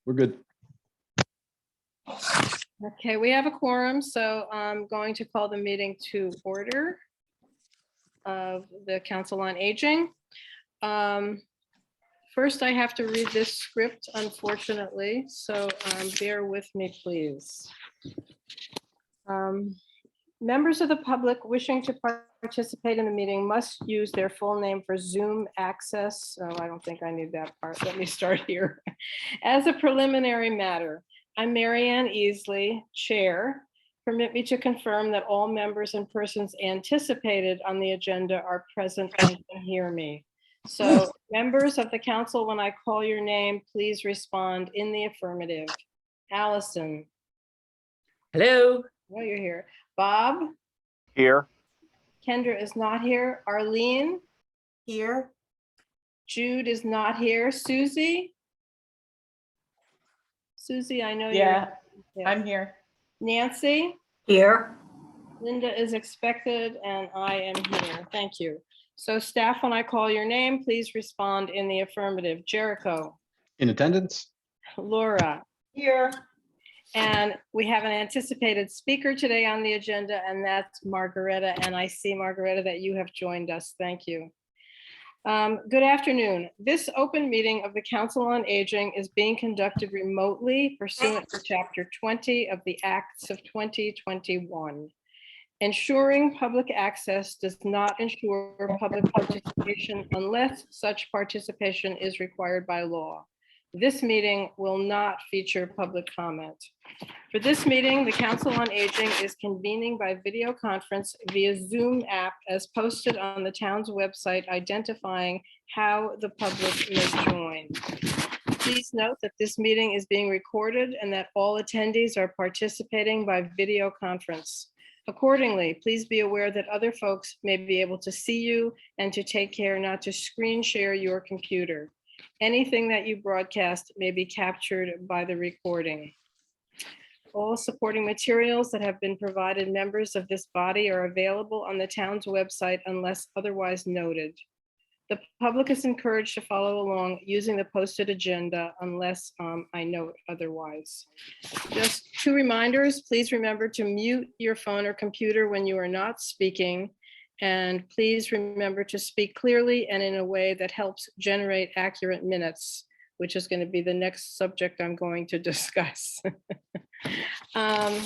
We're good. Okay, we have a quorum, so I'm going to call the meeting to order of the Council on Aging. First, I have to read this script, unfortunately, so bear with me, please. Members of the public wishing to participate in the meeting must use their full name for Zoom access. Oh, I don't think I need that part. Let me start here. As a preliminary matter, I'm Mary Ann Easley, Chair. Permit me to confirm that all members and persons anticipated on the agenda are present and can hear me. So members of the council, when I call your name, please respond in the affirmative. Allison. Hello. Oh, you're here. Bob. Here. Kendra is not here. Arlene. Here. Jude is not here. Susie. Susie, I know you're. Yeah, Yeah. I'm here. Nancy. Here. Linda is expected and I am here. Thank you. So staff, when I call your name, please respond in the affirmative. Jericho. In attendance? Laura. Here. And we have an anticipated speaker today on the agenda, and that's Margareta. And I see, Margareta, that you have joined us. Thank you. Good afternoon. This open meeting of the Council on Aging is being conducted remotely pursuant to Chapter 20 of the Acts of 2021. Ensuring public access does not ensure public participation unless such participation is required by law. This meeting will not feature public comment. For this meeting, the Council on Aging is convening by video conference via Zoom app as posted on the town's website, identifying how the public may join. Please note that this meeting is being recorded and that all attendees are participating by video conference. Accordingly, please be aware that other folks may be able to see you and to take care not to screen share your computer. Anything that you broadcast may be captured by the recording. All supporting materials that have been provided members of this body are available on the town's website unless otherwise noted. The public is encouraged to follow along using the posted agenda unless I note otherwise. Just two reminders, please remember to mute your phone or computer when you are not speaking. And please remember to speak clearly and in a way that helps generate accurate minutes, which is going to be the next subject I'm going to discuss. So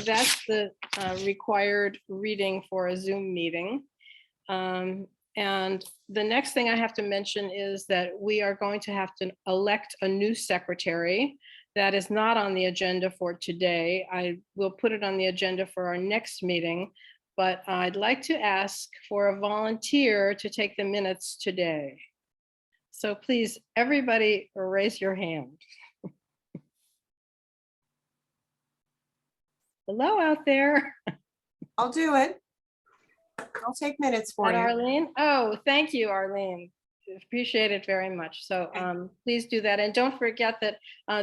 that's the required reading for a Zoom meeting. And the next thing I have to mention is that we are going to have to elect a new secretary. That is not on the agenda for today. I will put it on the agenda for our next meeting. But I'd like to ask for a volunteer to take the minutes today. So please, everybody raise your hand. Hello out there. I'll do it. I'll take minutes for And you. Arlene? Oh, thank you, Arlene. Appreciate it very much. So please do that. And don't forget that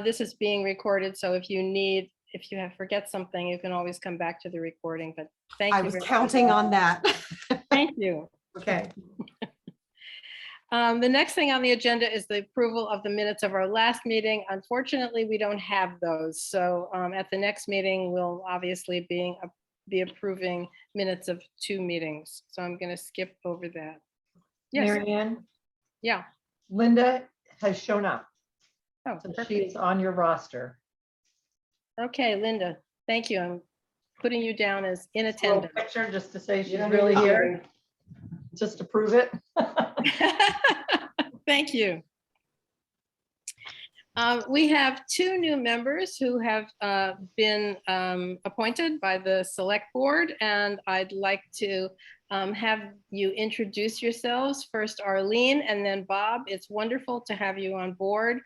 this is being recorded. So if you forget something, you can always come back to the recording, but thank you. I was very counting much. on that. Thank you. Okay. The next thing on the agenda is the approval of the minutes of our last meeting. Unfortunately, we don't have those. So at the next meeting, we'll obviously be approving minutes of 2 meetings. So I'm going to skip over that. Yes, Mary Ann, yeah. Linda has shown up. Oh, So she perfect. is on your roster. Okay, Linda, thank you. I'm putting you down as in Little attendance. picture just to say she's don't really need to. here, just to prove it. Thank you. We have 2 new members who have been appointed by the Select Board, and I'd like to have you introduce yourselves. First, Arlene, and then Bob. It's wonderful to have you on board.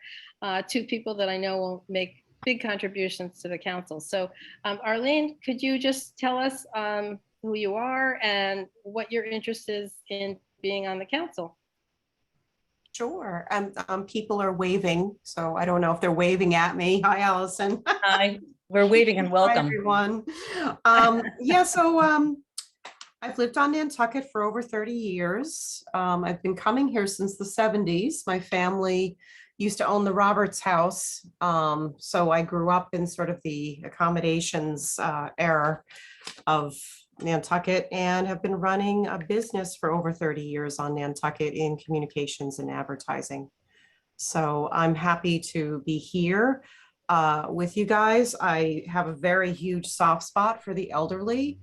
2 people that I know will make big contributions to the council. So Arlene, could you just tell us who you are and what your interest is in being on the council? Sure. People are waving, so I don't know if they're waving at me. Hi, Allison. Hi, we're waving and Hi, welcome. everyone. Yeah, so I've lived on Nantucket for over 30 years. I've been coming here since the 70s. My family used to own the Roberts House. So I grew up in sort of the accommodations era of Nantucket and have been running a business for over 30 years on Nantucket in communications and advertising. So I'm happy to be here with you guys. I have a very huge soft spot for the elderly.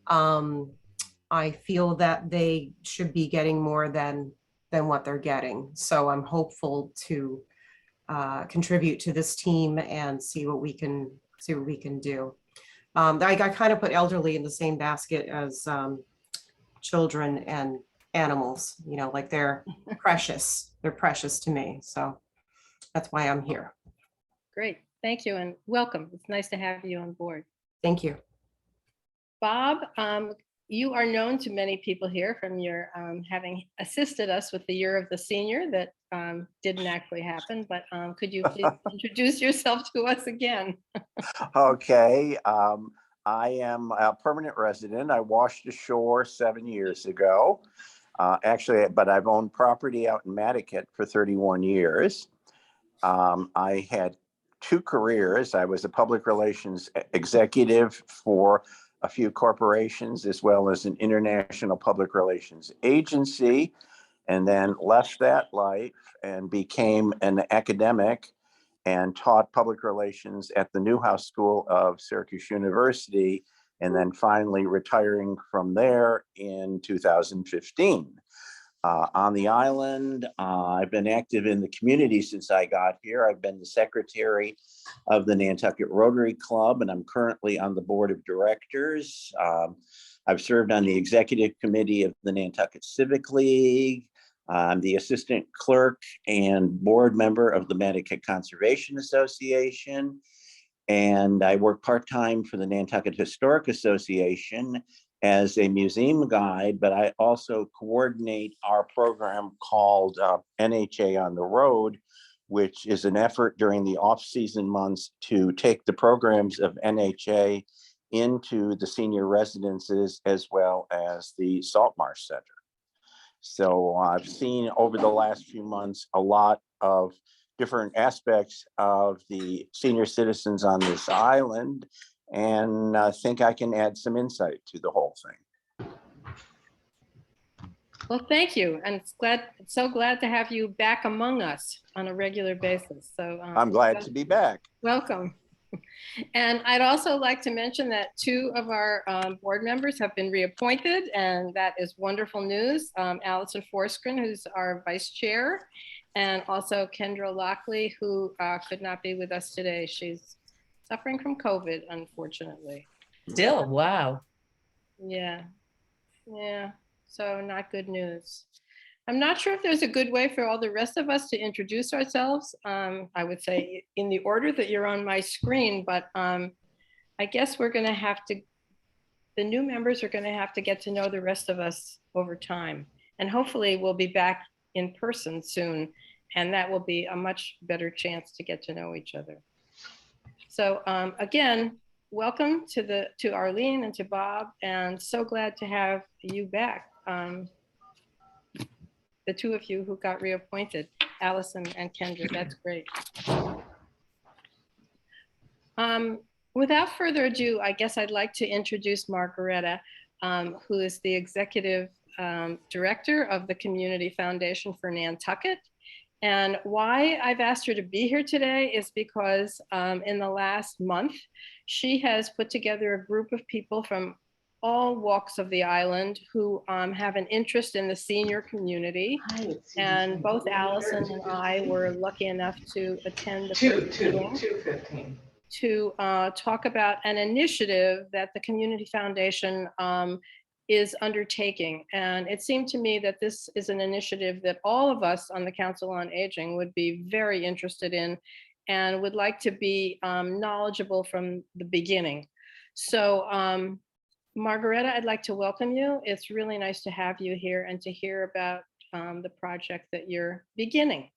I feel that they should be getting more than what they're getting. So I'm hopeful to contribute to this team and see what we can do. I kind of put elderly in the same basket as children and animals, you know, like they're precious. They're precious to me. So that's why I'm here. Great. Thank you and welcome. It's nice to have you on board. Thank you. Bob, you are known to many people here from your having assisted us with the Year of the Senior that didn't actually happen, but could you please introduce yourself to us again? Okay, I am a permanent resident. I washed ashore 7 years ago. Actually, but I've owned property out in Matticat for 31 years. I had 2 careers. I was a public relations executive for a few corporations, as well as an international public relations agency, and then left that life and became an academic and taught public relations at the Newhouse School of Syracuse University, and then finally retiring from there in 2015. On the island, I've been active in the community since I got here. I've been the secretary of the Nantucket Rotary Club, and I'm currently on the board of directors. I've served on the executive committee of the Nantucket Civic League. I'm the assistant clerk and board member of the Matticat Conservation Association. And I work part-time for the Nantucket Historic Association as a museum guide, but I also coordinate our program called NHA on the Road, which is an effort during the off-season months to take the programs of NHA into the senior residences as well as the Saltmarsh Center. So I've seen over the last few months a lot of different aspects of the senior citizens on this island, and I think I can add some insight to the whole thing. Well, thank you. And so glad to have you back among us on a regular basis. So I'm glad to be back. welcome. And I'd also like to mention that 2 of our board members have been reappointed, and that is wonderful news. Allison Forsgren, who's our vice chair, and also Kendra Lockley, who could not be with us today. She's suffering from COVID, unfortunately. Still, wow. Yeah. So not good news. I'm not sure if there's a good way for all the rest of us to introduce ourselves. I would say in the order that you're on my screen, but I guess we're going to have to, the new members are going to have to get to know the rest of us over time. And hopefully we'll be back in person soon. And that will be a much better chance to get to know each other. So again, welcome to Arlene and to Bob, and so glad to have you back. The 2 of you who got reappointed, Allison and Kendra, that's great. Without further ado, I guess I'd like to introduce Margaretta, who is the executive director of the Community Foundation for Nantucket. And why I've asked her to be here today is because in the last month, she has put together a group of people from all walks of the island who have an interest in the senior community. And both Allison and I were lucky enough to attend the first meeting 2:15. to talk about an initiative that the Community Foundation is undertaking. And it seemed to me that this is an initiative that all of us on the Council on Aging would be very interested in and would like to be knowledgeable from the beginning. So Margaretta, I'd like to welcome you. It's really nice to have you here and to hear about the project that you're beginning.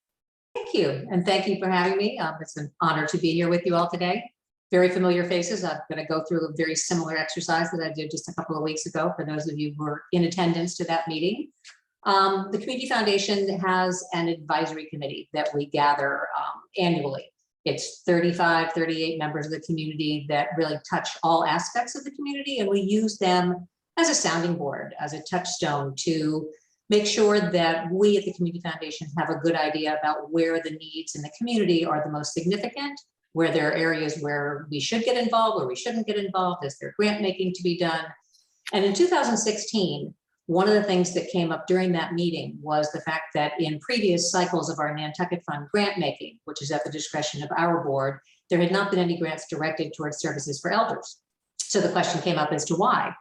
Thank you. And thank you for having me. It's an honor to be here with you all today. Very familiar faces. I'm going to go through a very similar exercise that I did just a couple of weeks ago for those of you who were in attendance to that meeting. The Community Foundation has an advisory committee that we gather annually. It's 35, 38 members of the community that really touch all aspects of the community, and we use them as a sounding board, as a touchstone to make sure that we at the Community Foundation have a good idea about where the needs in the community are the most significant, where there are areas where we should get involved, where we shouldn't get involved, is there grant making to be done. And in 2016, one of the things that came up during that meeting was the fact that in previous cycles of our Nantucket Fund grant making, which is at the discretion of our board, there had not been any grants directed towards services for elders. So the question came up as to why.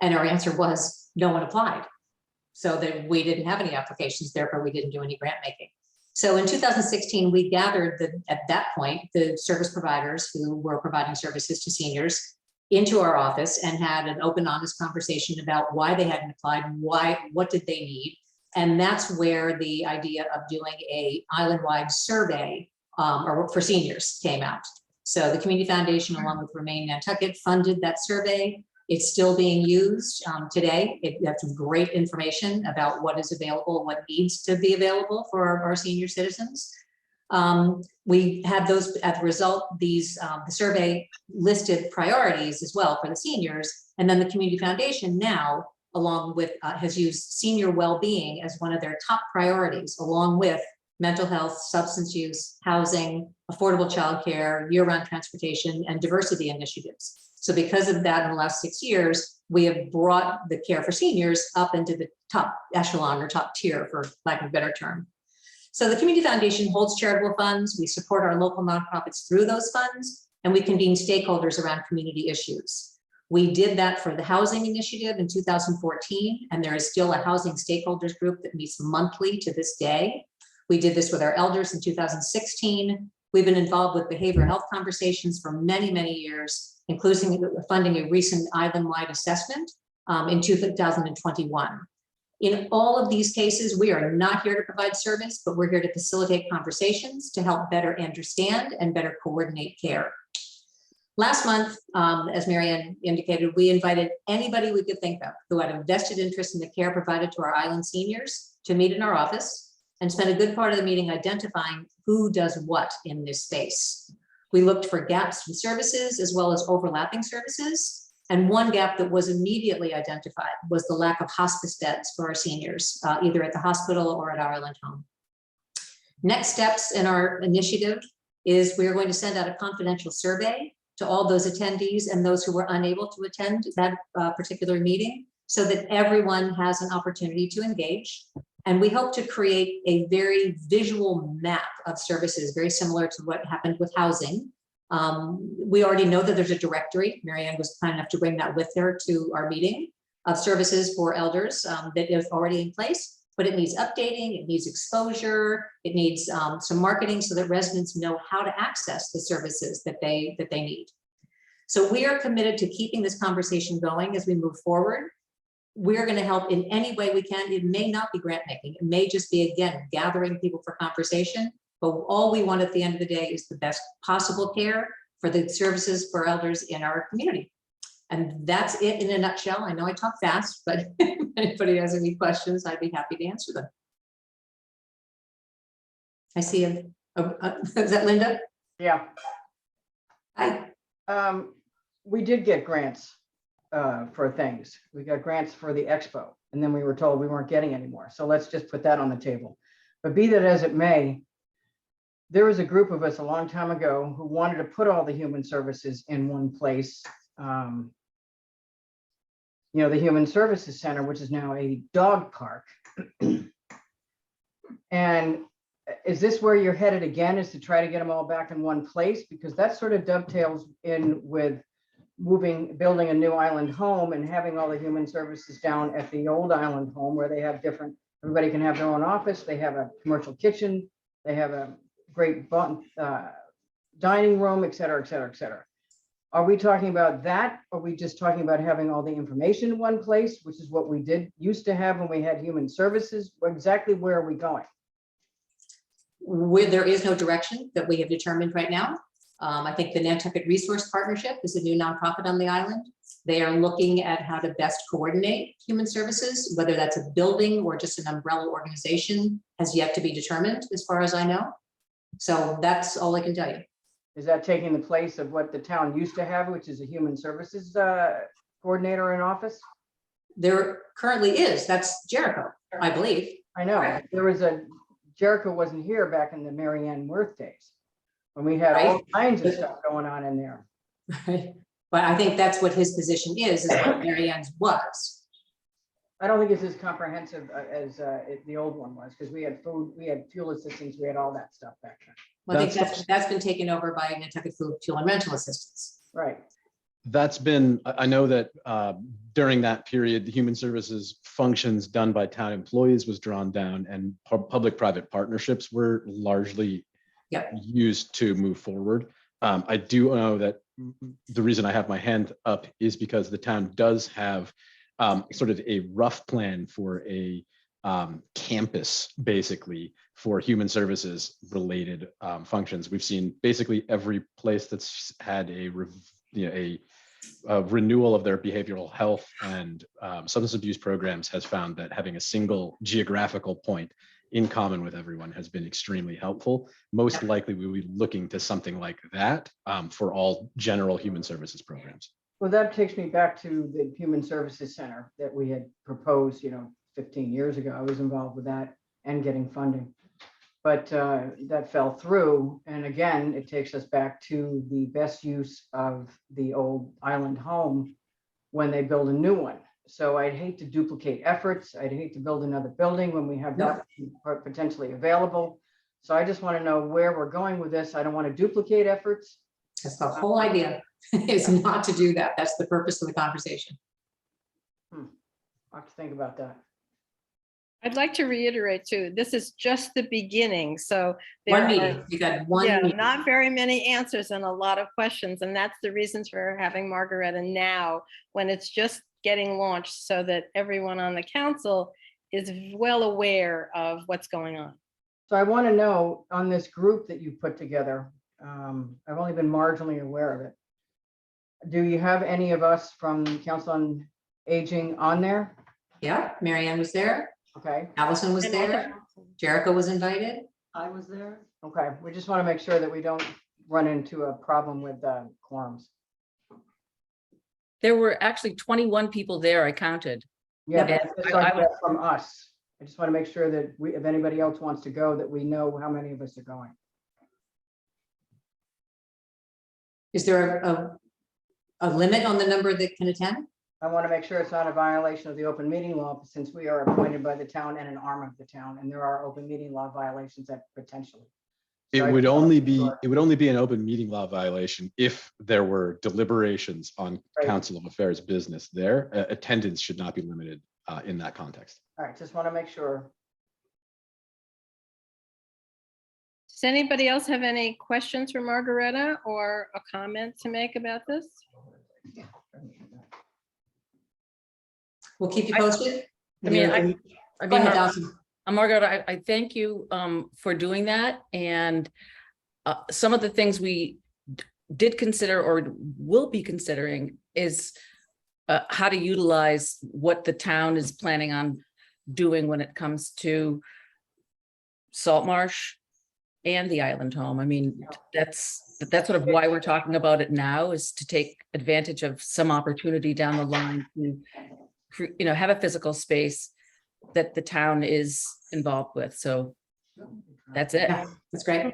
And our answer was no one applied. So that we didn't have any applications, therefore we didn't do any grant making. So in 2016, we gathered at that point, the service providers who were providing services to seniors into our office and had an open, honest conversation about why they hadn't applied, what did they need. And that's where the idea of doing a island-wide survey or for seniors came out. So the Community Foundation, along with Remain Nantucket, funded that survey. It's still being used today. That's great information about what is available, what needs to be available for our senior citizens. We had those, as a result, the survey listed priorities as well for the seniors. And then the Community Foundation now, along with, has used senior well-being as one of their top priorities, along with mental health, substance use, housing, affordable childcare, year-round transportation, and diversity initiatives. So because of that, in the last 6 years, we have brought the care for seniors up into the top echelon or top tier, for lack of a better term. So the Community Foundation holds charitable funds. We support our local nonprofits through those funds, and we convene stakeholders around community issues. We did that for the housing initiative in 2014, and there is still a housing stakeholders group that meets monthly to this day. We did this with our elders in 2016. We've been involved with behavioral health conversations for many, many years, including funding a recent island-wide assessment in 2021. In all of these cases, we are not here to provide service, but we're here to facilitate conversations to help better understand and better coordinate care. Last month, as Marianne indicated, we invited anybody we could think of who had a vested interest in the care provided to our island seniors to meet in our office and spent a good part of the meeting identifying who does what in this space. We looked for gaps in services as well as overlapping services. And one gap that was immediately identified was the lack of hospice beds for our seniors, either at the hospital or at our island home. Next steps in our initiative is we are going to send out a confidential survey to all those attendees and those who were unable to attend that particular meeting so that everyone has an opportunity to engage. And we hope to create a very visual map of services, very similar to what happened with housing. We already know that there's a directory. Marianne was kind enough to bring that with her to our meeting of services for elders that is already in place, but it needs updating, it needs exposure, it needs some marketing so that residents know how to access the services that they need. So we are committed to keeping this conversation going as we move forward. We're going to help in any way we can. It may not be grant making. It may just be, again, gathering people for conversation. But all we want at the end of the day is the best possible care for the services for elders in our community. And that's it in a nutshell. I know I talk fast, but if anybody has any questions, I'd be happy to answer them. I see him. Is that Linda? Yeah. Hi. We did get grants for things. We got grants for the expo, and then we were told we weren't getting any more. So let's just put that on the table. But be that as it may, there was a group of us a long time ago who wanted to put all the human services in one place. You know, the Human Services Center, which is now a dog park. And is this where you're headed again, is to try to get them all back in one place? Because that sort of dovetails in with building a new island home and having all the human services down at the old island home where they have different, everybody can have their own office. They have a commercial kitchen. They have a great dining room, et cetera, et cetera, et cetera. Are we talking about that? Or are we just talking about having all the information in one place, which is what we used to have when we had human services? Exactly where are we going? There is no direction that we have determined right now. I think the Nantucket Resource Partnership is a new nonprofit on the island. They are looking at how to best coordinate human services, whether that's a building or just an umbrella organization has yet to be determined, as far as I know. So that's all I can tell you. Is that taking the place of what the town used to have, which is a human services coordinator in office? There currently is, that's Jericho, I believe. I know, Right. there was Jericho wasn't here back in the Mary Ann Worth days, when we had all Right. kinds of stuff going on in there. But I think that's what his position is what Mary Ann's was. I don't think it's as comprehensive as the old one was, because we had food, we had fuel assistance, we had all that stuff back then. Well, I think that's been taken over by Nantucket Food, Fuel and Rental Assistance. Right. That's been, I know that during that period, the human services functions done by town employees was drawn down, and public-private partnerships were largely Yep. used to move forward. I do know that the reason I have my hand up is because the town does have sort of a rough plan for a campus, basically, for human services related functions. We've seen basically every place that's had a renewal of their behavioral health and substance abuse programs has found that having a single geographical point in common with everyone has been extremely helpful. Most likely we will be looking to something like that for all general human services programs. Well, that takes me back to the Human Services Center that we had proposed, 15 years ago. I was involved with that and getting funding. But that fell through. And again, it takes us back to the best use of the old island home when they build a new one. So I'd hate to duplicate efforts. I'd hate to build another building when we have that potentially available. So I just want to know where we're going with this. I don't want to duplicate efforts. That's the whole idea, is not to do that. That's the purpose of the conversation. I'll have to think about that. I'd like to reiterate too, this is just the beginning, so. there One are- meeting, you got one Yeah, meeting. not very many answers and a lot of questions, and that's the reasons for having Margaretta now, when it's just getting launched, so that everyone on the council is well aware of what's going on. So I want to know on this group that you put together, I've only been marginally aware of it. Do you have any of us from Council on Aging on there? Yeah, Mary Ann was there, Okay, Allison was And all the there, council. Jericho was invited. I was there. Okay, we just want to make sure that we don't run into a problem with quorums. There were actually 21 people there, I counted. Yeah, Yeah, that's just I like would- that from us. I just want to make sure that if anybody else wants to go, that we know how many of us are going. Is there a limit on the number that can attend? I want to make sure it's not a violation of the open meeting law, since we are appointed by the town and an arm of the town, and there are open meeting law violations that potentially. It So I would just wanna only make be, sure. it would only be an open meeting law violation if there were deliberations on Right. Council of Affairs business there. Attendance should not be limited in that context. All right, just want to make sure. Does anybody else have any questions for Margaretta or a comment to make about this? We'll keep you I- posted. I mean, Go I ahead, mean, Allison. Margaret, I thank you for doing that. And some of the things we did consider or will be considering is how to utilize what the town is planning on doing when it comes to Salt Marsh and the Island Home. I mean, that's sort of why we're talking about it now, is to take advantage of some opportunity down the line to, have a physical space that the town is involved with. So that's it. Yeah, that's great.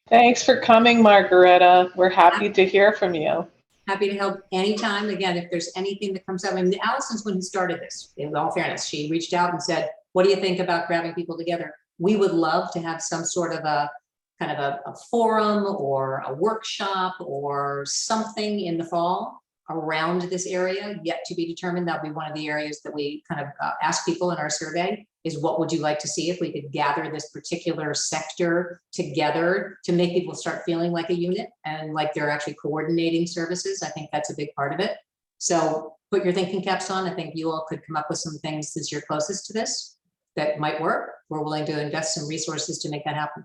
Thanks for coming, Margaretta. We're happy to hear from you. Happy to help anytime. Again, if there's anything that comes up, I mean, Allison's when he started this, in all fairness, she reached out and said, what do you think about grabbing people together? We would love to have some sort of a kind of a forum or a workshop or something in the fall around this area, yet to be determined. That'll be one of the areas that we kind of ask people in our survey is, what would you like to see if we could gather this particular sector together to make people start feeling like a unit and like they're actually coordinating services. I think that's a big part of it. So put your thinking caps on. I think you all could come up with some things since you're closest to this that might work. We're willing to invest some resources to make that happen.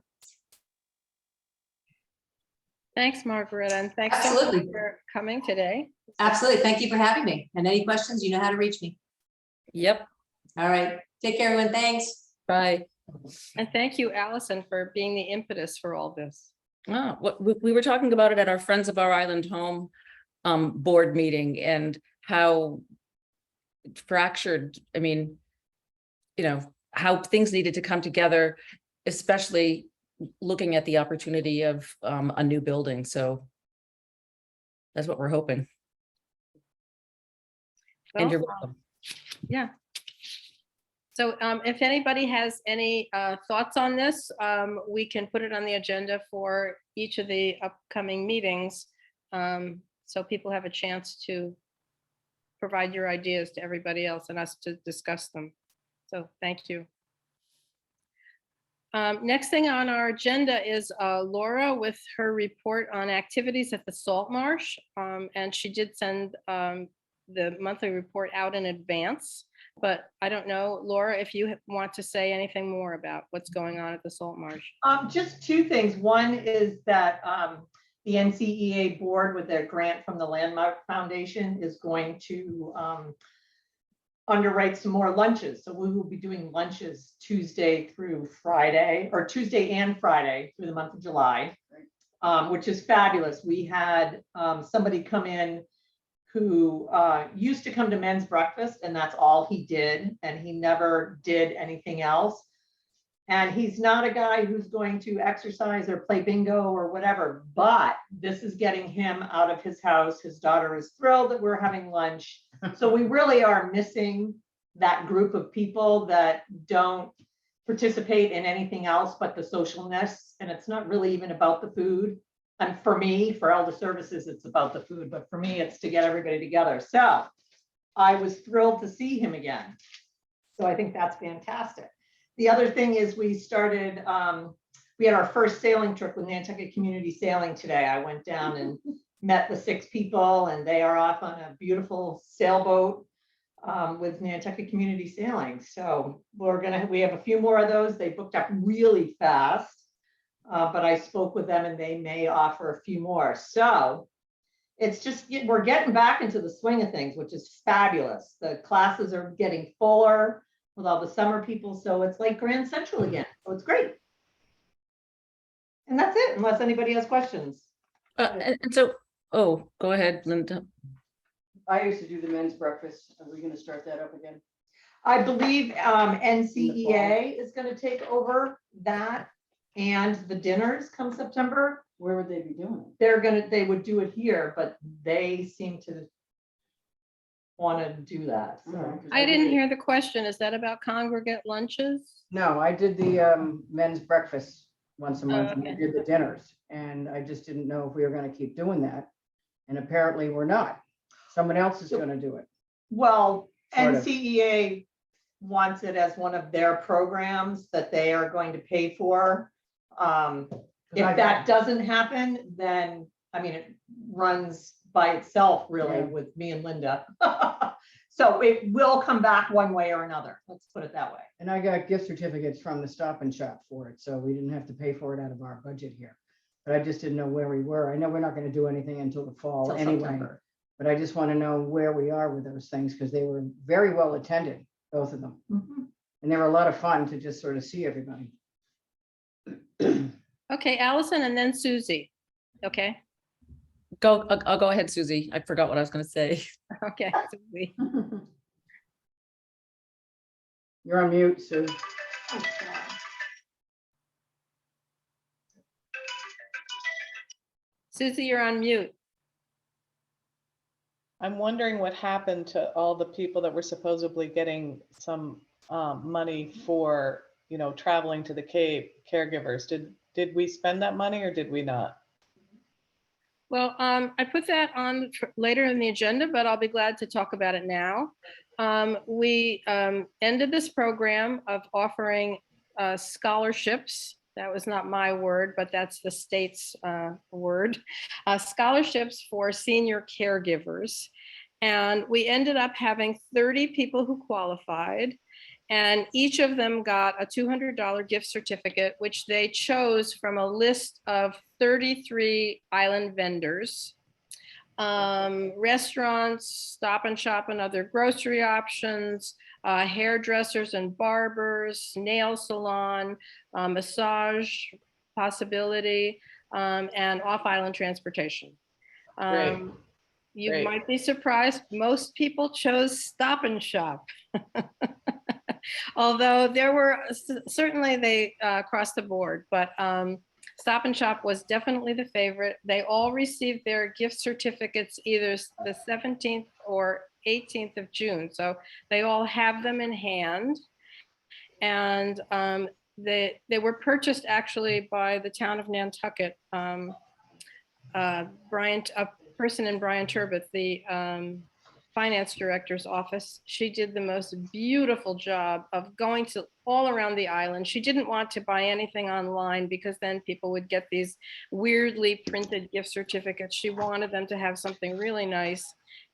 Thanks, Margaretta, and thanks so much Absolutely. for coming today. Absolutely. Thank you for having me. And any questions, you know how to reach me. Yep, All right. Take care, everyone. Thanks. bye. And thank you, Allison, for being the impetus for all this. What we were talking about it at our Friends of Our Island Home board meeting, and how fractured, I mean, you know, how things needed to come together, especially looking at the opportunity of a new building. So that's what we're hoping. And you're Well, welcome. Yeah. So if anybody has any thoughts on this, we can put it on the agenda for each of the upcoming meetings. So people have a chance to provide your ideas to everybody else and us to discuss them. So thank you. Next thing on our agenda is Laura with her report on activities at the Salt Marsh. And she did send the monthly report out in advance. But I don't know, Laura, if you want to say anything more about what's going on at the Salt Marsh. Just two things. One is that the NCEA board, with their grant from the Landmark Foundation, is going to underwrite some more lunches. So we will be doing lunches Tuesday through Friday, or Tuesday and Friday through the month of July, which is fabulous. We had somebody come in who used to come to men's breakfast, and that's all he did, and he never did anything else. And he's not a guy who's going to exercise or play bingo or whatever, but this is getting him out of his house. His daughter is thrilled that we're having lunch. So we really are missing that group of people that don't participate in anything else but the socialness. And it's not really even about the food. And for me, for Elder Services, it's about the food, but for me, it's to get everybody together. So I was thrilled to see him again. So I think that's fantastic. The other thing is we started, we had our first sailing trip with Nantucket Community Sailing today. I went down and met the 6 people, and they are off on a beautiful sailboat with Nantucket Community Sailing. So we have a few more of those. They booked up really fast, but I spoke with them and they may offer a few more. So it's just, we're getting back into the swing of things, which is fabulous. The classes are getting fuller with all the summer people. So it's like Grand Central again. So it's great. And that's it, unless anybody has questions. And so, oh, go ahead, Linda. I used to do the men's breakfast. Are we gonna start that up again? I believe NCEA is going to take over that, and the dinners come September. Where would they be doing it? They would do it here, but they seem to want to do that. All right, 'cause I did didn't it- hear the question. Is that about congregate lunches? No, I did the men's breakfast once a month, and we okay. did the dinners, and I just didn't know if we were gonna keep doing that. And apparently we're not. Someone else is gonna do it. Well, Sort of. NCEA wants it as one of their programs that they are going to pay for. If that doesn't happen, then, I mean, it runs by itself really Yeah. with me and Linda. So it will come back one way or another. Let's put it that way. And I got gift certificates from the Stop and Shop for it, so we didn't have to pay for it out of our budget here. But I just didn't know where we were. I know we're not gonna do anything until the fall Till anyway. September. But I just want to know where we are with those things, because they were very well attended, both of them. Mhm. And they were a lot of fun to just sort of see everybody. Okay, Allison and then Susie. Okay, I'll go ahead, Susie. I forgot what I was gonna say. okay. Susie. You're on mute, Sue. Susie, you're on mute. I'm wondering what happened to all the people that were supposedly getting some money for, traveling to the Cape, caregivers. Did we spend that money or did we not? Well, I put that on later in the agenda, but I'll be glad to talk about it now. We ended this program of offering scholarships. That was not my word, but that's the state's word. Scholarships for senior caregivers. And we ended up having 30 people who qualified. And each of them got a $200 gift certificate, which they chose from a list of 33 island vendors, restaurants, Stop and Shop and other grocery options, hairdressers and barbers, nail salon, massage possibility, and off-island transportation. Great. You Great. might be surprised, most people chose Stop and Shop. Although there were certainly they across the board, but Stop and Shop was definitely the favorite. They all received their gift certificates either the 17th or 18th of June. So they all have them in hand. And they were purchased actually by the town of Nantucket. Bryant, a person in Brian Turbot, the finance director's office. She did the most beautiful job of going to all around the island. She didn't want to buy anything online because then people would get these weirdly printed gift certificates. She wanted them to have something really nice.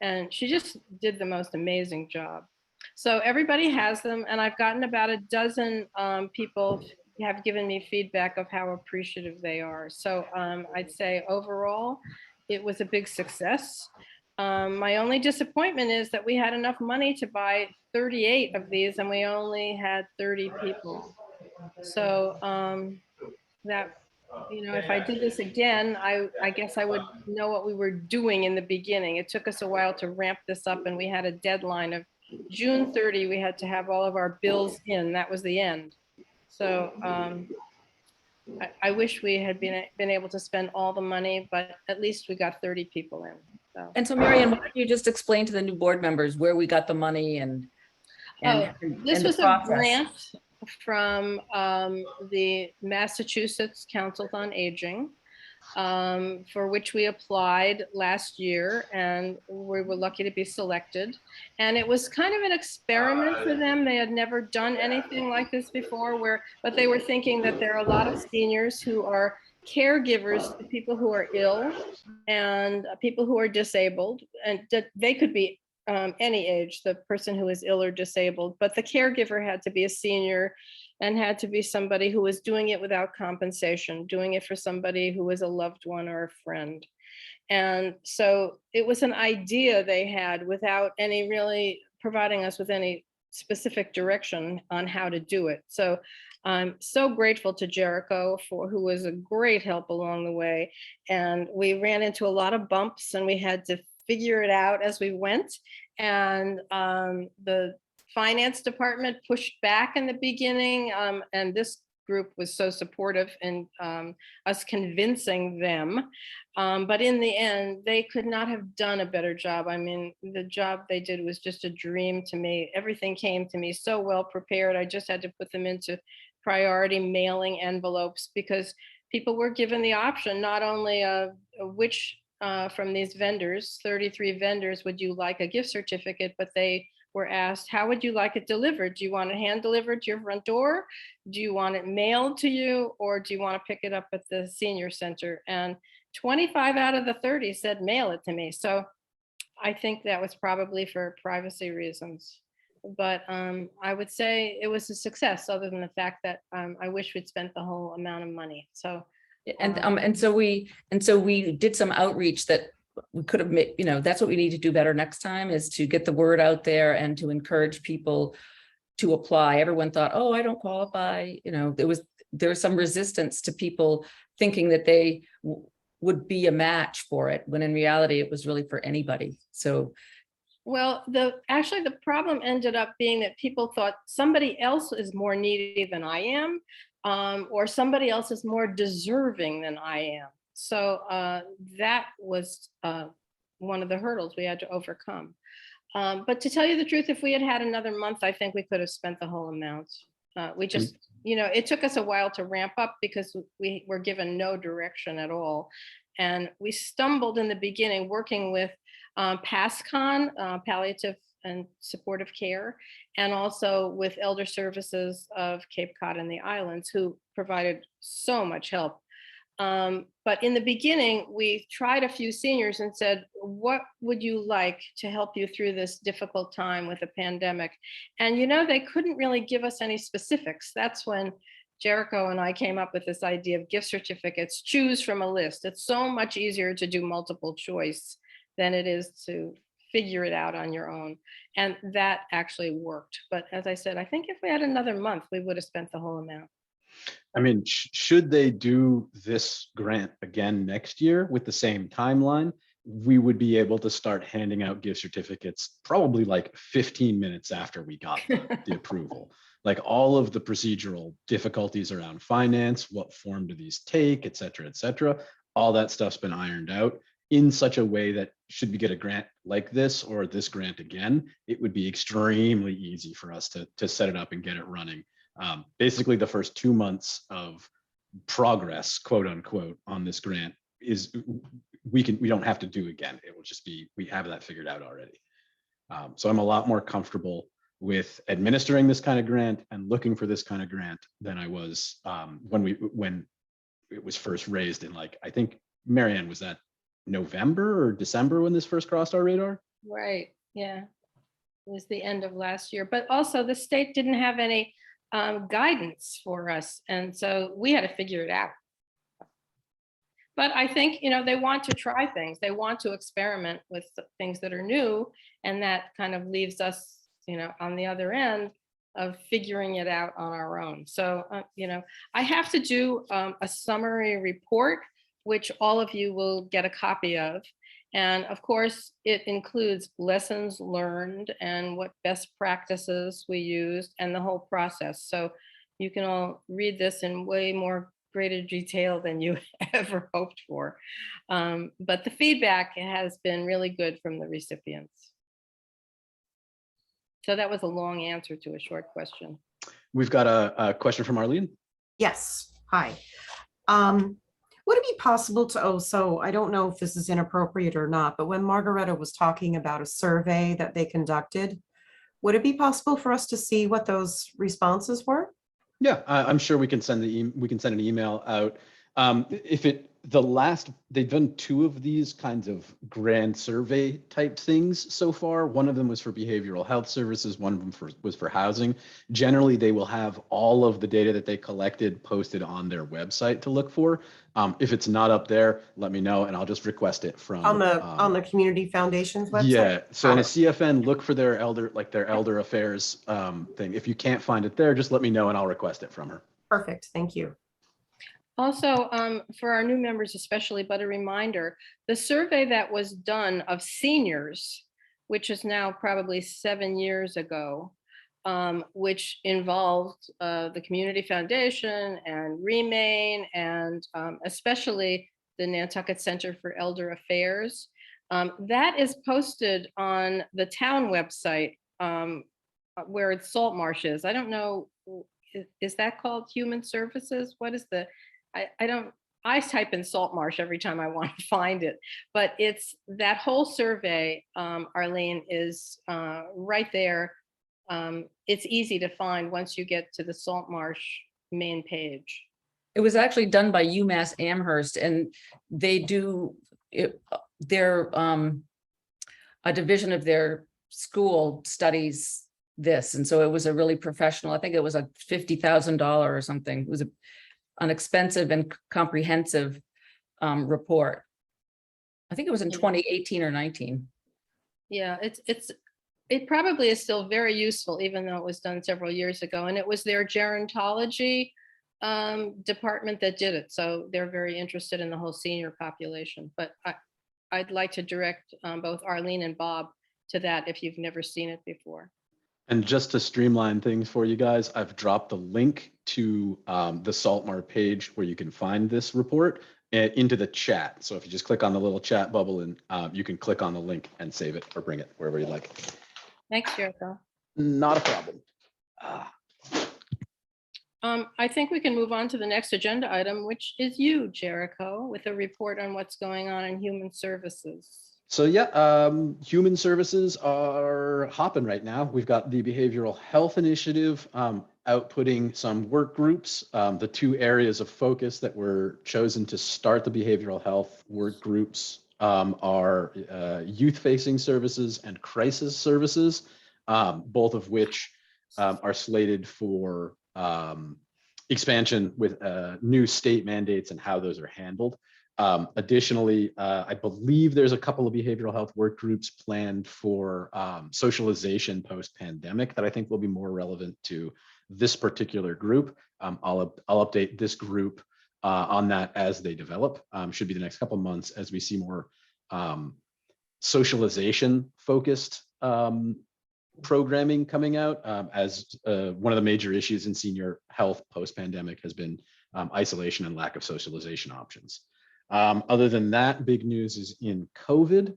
And she just did the most amazing job. So everybody has them. And I've gotten about a dozen people have given me feedback of how appreciative they are. So I'd say overall, it was a big success. My only disappointment is that we had enough money to buy 38 of these and we only had 30 people. So that, you know, if I did this again, I guess I would know what we were doing in the beginning. It took us a while to ramp this up and we had a deadline of June 30. We had to have all of our bills in. That was the end. So I wish we had been able to spend all the money, but at least we got 30 people in. So. And so Marianne, why don't you just explain to the new board members where we got the money and This the was a process. grant from the Massachusetts Council on Aging, for which we applied last year and we were lucky to be selected. And it was kind of an experiment for them. They had never done anything like this before, but they were thinking that there are a lot of seniors who are caregivers to people who are ill and people who are disabled, and that they could be any age, the person who is ill or disabled, but the caregiver had to be a senior and had to be somebody who was doing it without compensation, doing it for somebody who was a loved one or a friend. And so it was an idea they had without any really providing us with any specific direction on how to do it. So I'm so grateful to Jericho who was a great help along the way. And we ran into a lot of bumps and we had to figure it out as we went. And the finance department pushed back in the beginning. And this group was so supportive in us convincing them. But in the end, they could not have done a better job. I mean, the job they did was just a dream to me. Everything came to me so well prepared. I just had to put them into priority mailing envelopes because people were given the option, not only of which from these vendors, 33 vendors, would you like a gift certificate, but they were asked, how would you like it delivered? Do you want it hand delivered to your front door? Do you want it mailed to you? Or do you want to pick it up at the senior center? And 25 out of the 30 said mail it to me. So I think that was probably for privacy reasons. But I would say it was a success, other than the fact that I wish we'd spent the whole amount of money. So and so we did some outreach that we could have made, you know, that's what we need to do better next time, is to get the word out there and to encourage people to apply. Everyone thought, oh, I don't qualify. You know, there was some resistance to people thinking that they would be a match for it, when in reality, it was really for anybody. So well, actually the problem ended up being that people thought somebody else is more needy than I am, or somebody else is more deserving than I am. So that was one of the hurdles we had to overcome. But to tell you the truth, if we had had another month, I think we could have spent the whole amount. We just, you know, it took us a while to ramp up because we were given no direction at all. And we stumbled in the beginning working with PASCON, Palliative and Supportive Care, and also with Elder Services of Cape Cod and the Islands, who provided so much help. But in the beginning, we tried a few seniors and said, what would you like to help you through this difficult time with the pandemic? And they couldn't really give us any specifics. That's when Jericho and I came up with this idea of gift certificates. Choose from a list. It's so much easier to do multiple choice than it is to figure it out on your own. And that actually worked. But as I said, I think if we had another month, we would have spent the whole amount. I mean, should they do this grant again next year with the same timeline, we would be able to start handing out gift certificates probably like 15 minutes after we got the approval. Like all of the procedural difficulties around finance, what form do these take, et cetera, all that stuff's been ironed out in such a way that should we get a grant like this or this grant again, it would be extremely easy for us to set it up and get it running. Basically, the first 2 months of progress, quote unquote, on this grant is we don't have to do again. It will just be, we have that figured out already. So I'm a lot more comfortable with administering this kind of grant and looking for this kind of grant than I was when it was first raised in, like, I think, Marianne, was that November or December when this first crossed our radar? Right, yeah. It was the end of last year, but also the state didn't have any guidance for us. And so we had to figure it out. But I think, they want to try things. They want to experiment with things that are new. And that kind of leaves us, on the other end of figuring it out on our own. So, I have to do a summary report, which all of you will get a copy of. And of course, it includes lessons learned and what best practices we used and the whole process. So you can all read this in way more greater detail than you ever hoped for. But the feedback has been really good from the recipients. So that was a long answer to a short question. We've got a question from Arlene. Yes, hi. Would it be possible to, so I don't know if this is inappropriate or not, but when Margaretta was talking about a survey that they conducted, would it be possible for us to see what those responses were? Yeah, I'm sure we can send an email out. They've done 2 of these kinds of grand survey type things so far. One of them was for behavioral health services. One of them was for housing. Generally, they will have all of the data that they collected posted on their website to look for. If it's not up there, let me know and I'll just request it from on the Community Foundation's website. Yeah, so on a CFN, look for their elder affairs thing. If you can't find it there, just let me know and I'll request it from her. Perfect, thank you. Also, for our new members especially, but a reminder, the survey that was done of seniors, which is now probably 7 years ago, which involved the Community Foundation and Remain and especially the Nantucket Center for Elder Affairs. That is posted on the town website where it's Salt Marshes. I don't know, is that called Human Services? What is the, I type in Salt Marsh every time I want to find it, but it's that whole survey, Arlene, is right there. It's easy to find once you get to the Salt Marsh main page. It was actually done by UMass Amherst, and they do it, their a division of their school studies this, and so it was a really professional. I think it was like $50,000 or something. It was an expensive and comprehensive report. I think it was in 2018 or 19. Yeah, it probably is still very useful, even though it was done several years ago. And it was their gerontology department that did it. So they're very interested in the whole senior population. But I'd like to direct both Arlene and Bob to that if you've never seen it before. And just to streamline things for you guys, I've dropped the link to the Saltmar page where you can find this report into the chat. So if you just click on the little chat bubble and you can click on the link and save it or bring it wherever you like. Thanks, Jericho. Not a problem. I think we can move on to the next agenda item, which is you, Jericho, with a report on what's going on in human services. So yeah, human services are hopping right now. We've got the behavioral health initiative outputting some work groups. The two areas of focus that were chosen to start the behavioral health work groups are youth-facing services and crisis services, both of which are slated for expansion with new state mandates and how those are handled. Additionally, I believe there's a couple of behavioral health work groups planned for socialization post-pandemic that I think will be more relevant to this particular group. I'll update this group on that as they develop. Should be the next couple of months as we see more socialization focused programming coming out, as one of the major issues in senior health post-pandemic has been isolation and lack of socialization options. Other than that, big news is in COVID.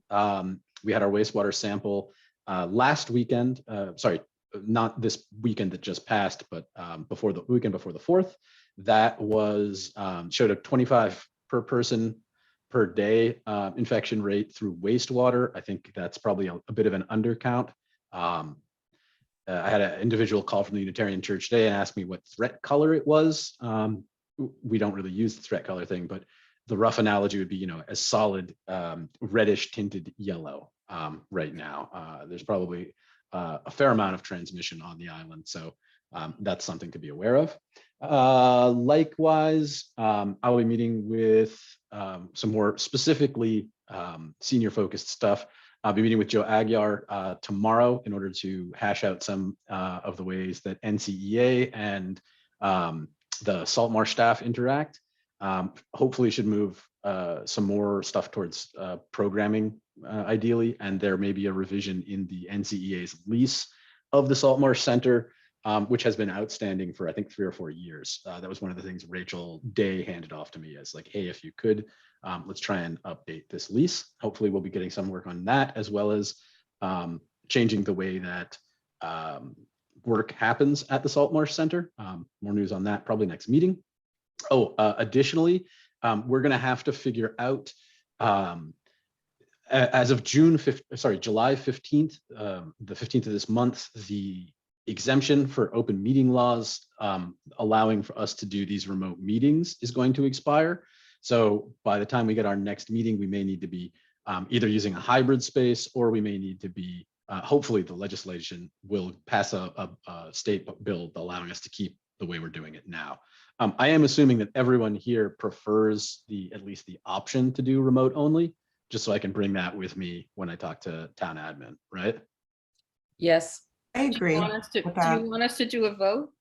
We had our wastewater sample last weekend, sorry, not this weekend that just passed, but before the weekend before the 4th. That was showed a 25 per person per day infection rate through wastewater. I think that's probably a bit of an undercount. I had an individual call from the Unitarian Church today and asked me what threat color it was. We don't really use the threat color thing, but the rough analogy would be, you know, a solid reddish tinted yellow right now. There's probably a fair amount of transmission on the island, so that's something to be aware of. Likewise, I'll be meeting with some more specifically senior focused stuff. I'll be meeting with Joe Aguiar tomorrow in order to hash out some of the ways that NCEA and the Saltmarsh staff interact. Hopefully should move some more stuff towards programming ideally, and there may be a revision in the NCEA's lease of the Saltmarsh Center, which has been outstanding for I think 3 or 4 years. That was one of the things Rachel Day handed off to me as like, hey, if you could, let's try and update this lease. Hopefully we'll be getting some work on that, as well as changing the way that work happens at the Saltmarsh Center. More news on that probably next meeting. Oh, additionally, we're going to have to figure out as of July 15th, the 15th of this month, the exemption for open meeting laws allowing for us to do these remote meetings is going to expire. So by the time we get our next meeting, we may need to be either using a hybrid space, or we may need to be, hopefully the legislation will pass a state bill allowing us to keep the way we're doing it now. I am assuming that everyone here prefers at least the option to do remote only, just so I can bring that with me when I talk to town admin, right? Yes. I agree. Do you want us to do a vote?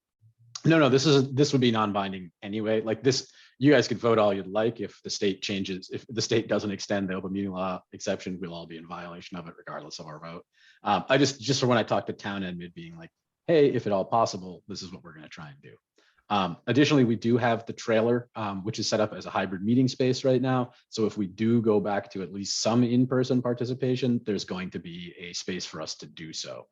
No, this would be non-binding anyway. Like this, you guys could vote all you'd like. If the state changes, if the state doesn't extend the open meeting law exception, we'll all be in violation of it regardless of our vote. I just for when I talk to town admin being like, hey, if at all possible, this is what we're going to try and do. Additionally, we do have the trailer, which is set up as a hybrid meeting space right now. So if we do go back to at least some in-person participation, there's going to be a space for us to do so.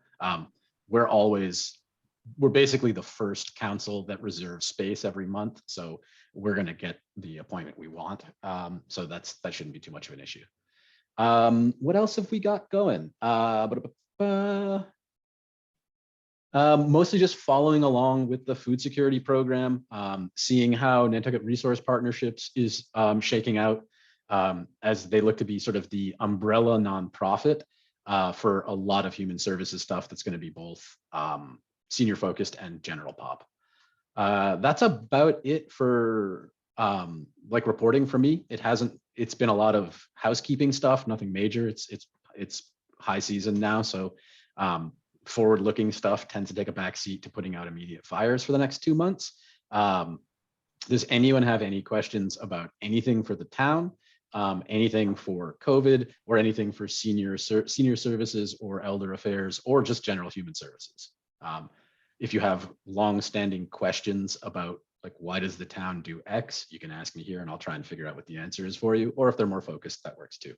We're basically the first council that reserves space every month. So we're going to get the appointment we want. So that shouldn't be too much of an issue. What else have we got going? Mostly just following along with the food security program, seeing how Nantucket Resource Partnerships is shaking out as they look to be sort of the umbrella nonprofit for a lot of human services stuff that's going to be both senior focused and general pop. That's about it for like reporting for me. It's been a lot of housekeeping stuff, nothing major. It's high season now, so forward-looking stuff tends to take a back seat to putting out immediate fires for the next 2 months. Does anyone have any questions about anything for the town, anything for COVID, or anything for senior services or elder affairs, or just general human services? If you have long-standing questions about like, why does the town do X, you can ask me here and I'll try and figure out what the answer is for you. Or if they're more focused, that works too.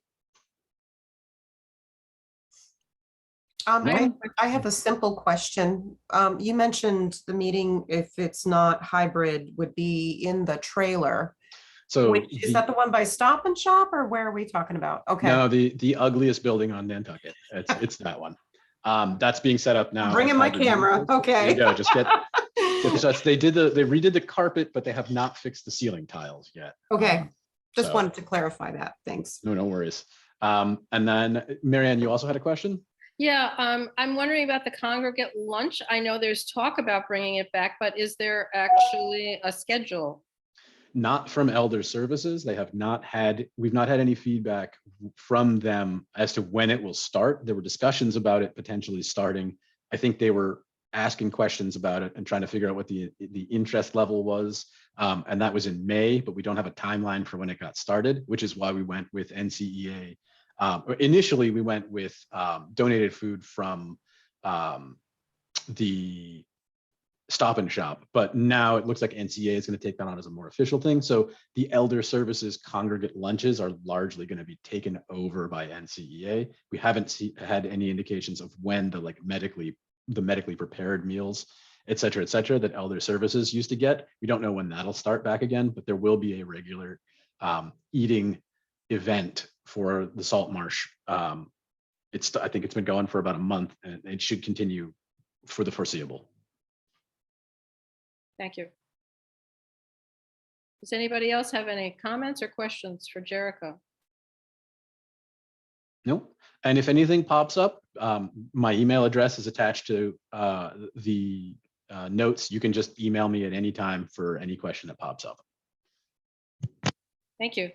I have a simple question. You mentioned the meeting, if it's not hybrid, would be in the trailer. So Which, is that the one by Stop and Shop, or where are we talking about? Okay, no, the ugliest building on Nantucket. It's that one. That's being set up now. I'm bringing my camera. There Okay. you go. Just get the shots. They redid the carpet, but they have not fixed the ceiling tiles yet. Okay, just so- wanted to clarify that. Thanks. No worries. And then Marianne, you also had a question? Yeah, I'm wondering about the congregate lunch. I know there's talk about bringing it back, but is there actually a schedule? Not from Elder Services. We've not had any feedback from them as to when it will start. There were discussions about it potentially starting. I think they were asking questions about it and trying to figure out what the interest level was. And that was in May, but we don't have a timeline for when it got started, which is why we went with NCEA. Initially, we went with donated food from the Stop and Shop, but now it looks like NCEA is going to take that on as a more official thing. So the Elder Services congregate lunches are largely going to be taken over by NCEA. We haven't had any indications of when the medically prepared meals, et cetera, that Elder Services used to get. We don't know when that'll start back again, but there will be a regular eating event for the Salt Marsh. I think it's been going for about a month, and it should continue for the foreseeable. Thank you. Does anybody else have any comments or questions for Jericho? Nope. And if anything pops up, my email address is attached to the notes. You can just email me at any time for any question that pops up. Thank you.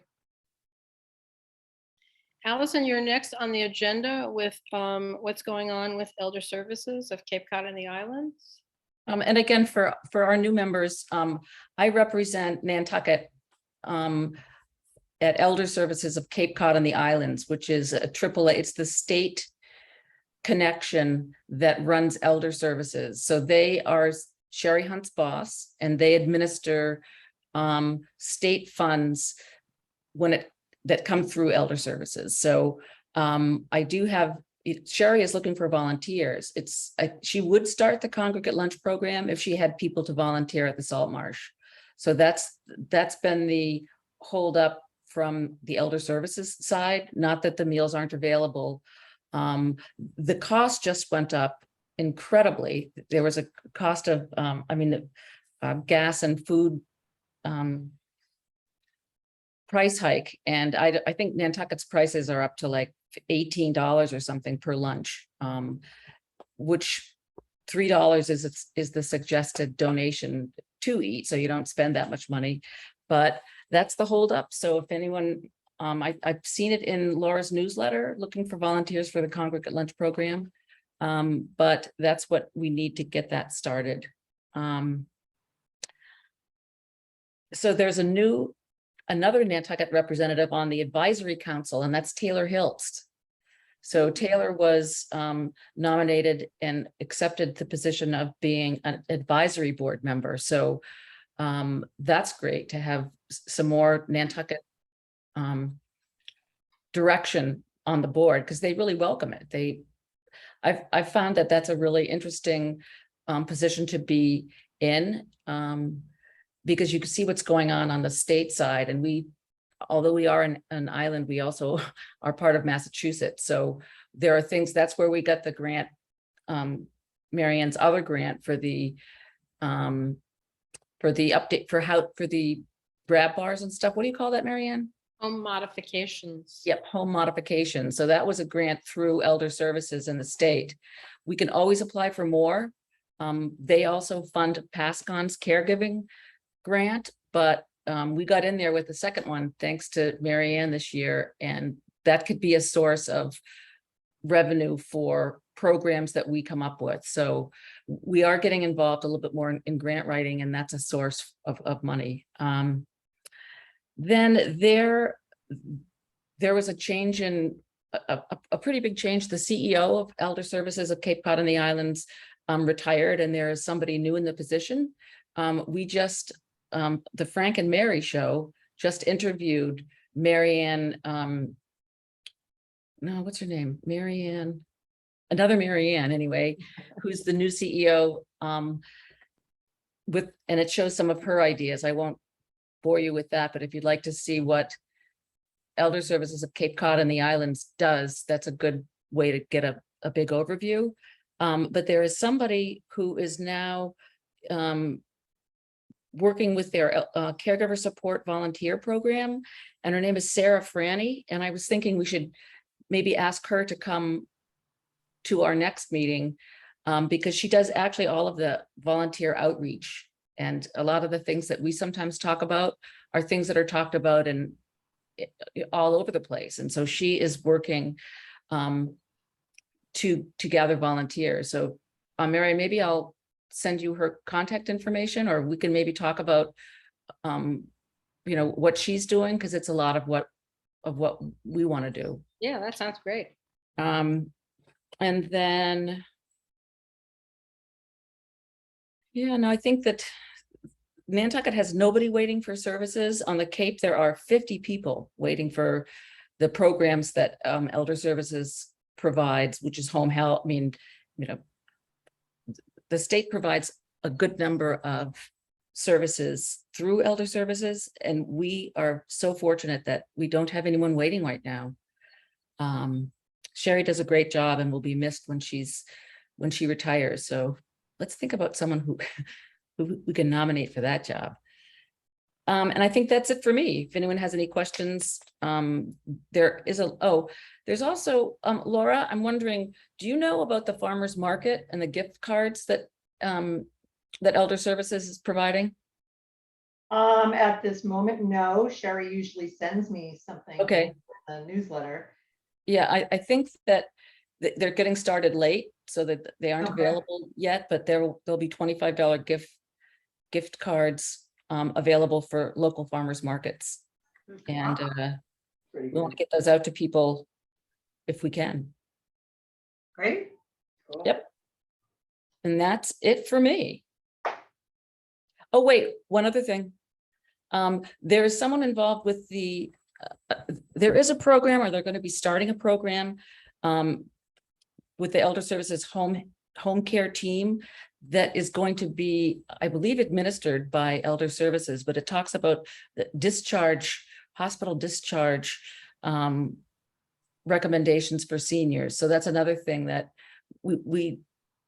Allison, you're next on the agenda with what's going on with Elder Services of Cape Cod and the Islands. And again, for our new members, I represent Nantucket at Elder Services of Cape Cod and the Islands, which is a AAA. It's the state connection that runs Elder Services. So they are Sherry Hunt's boss, and they administer state funds that come through Elder Services. So I do have. Sherry is looking for volunteers. She would start the congregate lunch program if she had people to volunteer at the Salt Marsh. So that's been the holdup from the Elder Services side. Not that the meals aren't available. The cost just went up incredibly. There was a cost of, gas and food price hike, and I think Nantucket's prices are up to like $18 or something per lunch, which $3 is the suggested donation to eat, so you don't spend that much money. But that's the holdup. So if anyone, I've seen it in Laura's newsletter, looking for volunteers for the congregate lunch program, but that's what we need to get that started. So there's another Nantucket representative on the advisory council, and that's Taylor Hilst. So Taylor was nominated and accepted the position of being an advisory board member. So that's great to have some more Nantucket direction on the board, because they really welcome it. I've found that that's a really interesting position to be in, because you can see what's going on the state side. And although we are an island, we also are part of Massachusetts. So there are things, that's where we got the grant, Marianne's other grant for the update for the grab bars and stuff. What do you call that, Marianne? Home modifications. Yep, home modification. So that was a grant through Elder Services in the state. We can always apply for more. They also fund PASCON's caregiving grant, but we got in there with the second one thanks to Marianne this year, and that could be a source of revenue for programs that we come up with. So we are getting involved a little bit more in grant writing, and that's a source of money. Then there was a change in a pretty big change. The CEO of Elder Services of Cape Cod and the Islands retired, and there is somebody new in the position. We just the Frank and Mary show just interviewed Marianne. No, what's her name? Marianne, another Marianne anyway, who's the new CEO. And it shows some of her ideas. I won't bore you with that, but if you'd like to see what Elder Services of Cape Cod and the Islands does, that's a good way to get a big overview. But there is somebody who is now working with their caregiver support volunteer program, and her name is Sarah Franny. And I was thinking we should maybe ask her to come to our next meeting, because she does actually all of the volunteer outreach. And a lot of the things that we sometimes talk about are things that are talked about in all over the place. And so she is working to gather volunteers. So Mary, maybe I'll send you her contact information, or we can maybe talk about what she's doing, because it's a lot of what we want to do. Yeah, that sounds great. And then, yeah, no, I think that Nantucket has nobody waiting for services. On the Cape, there are 50 people waiting for the programs that Elder Services provides, which is home health. I mean, the state provides a good number of services through Elder Services, and we are so fortunate that we don't have anyone waiting right now. Sherry does a great job and will be missed when she retires. So let's think about someone who we can nominate for that job. And I think that's it for me. If anyone has any questions, there's also, Laura, I'm wondering, do you know about the farmer's market and the gift cards that Elder Services is providing? At this moment, no. Sherry usually sends me something. Okay. In the newsletter. Yeah, I think that they're getting started late, so that they aren't Okay. available yet, but there'll be $25 gift cards available for local farmers markets. And Pretty we want good. to get those out to people if we can. Great. Cool. Yep. And that's it for me. Oh, wait, one other thing. There is someone involved with there is a program, or they're going to be starting a program with the Elder Services home care team that is going to be, I believe, administered by Elder Services, but it talks about the hospital discharge recommendations for seniors. So that's another thing that we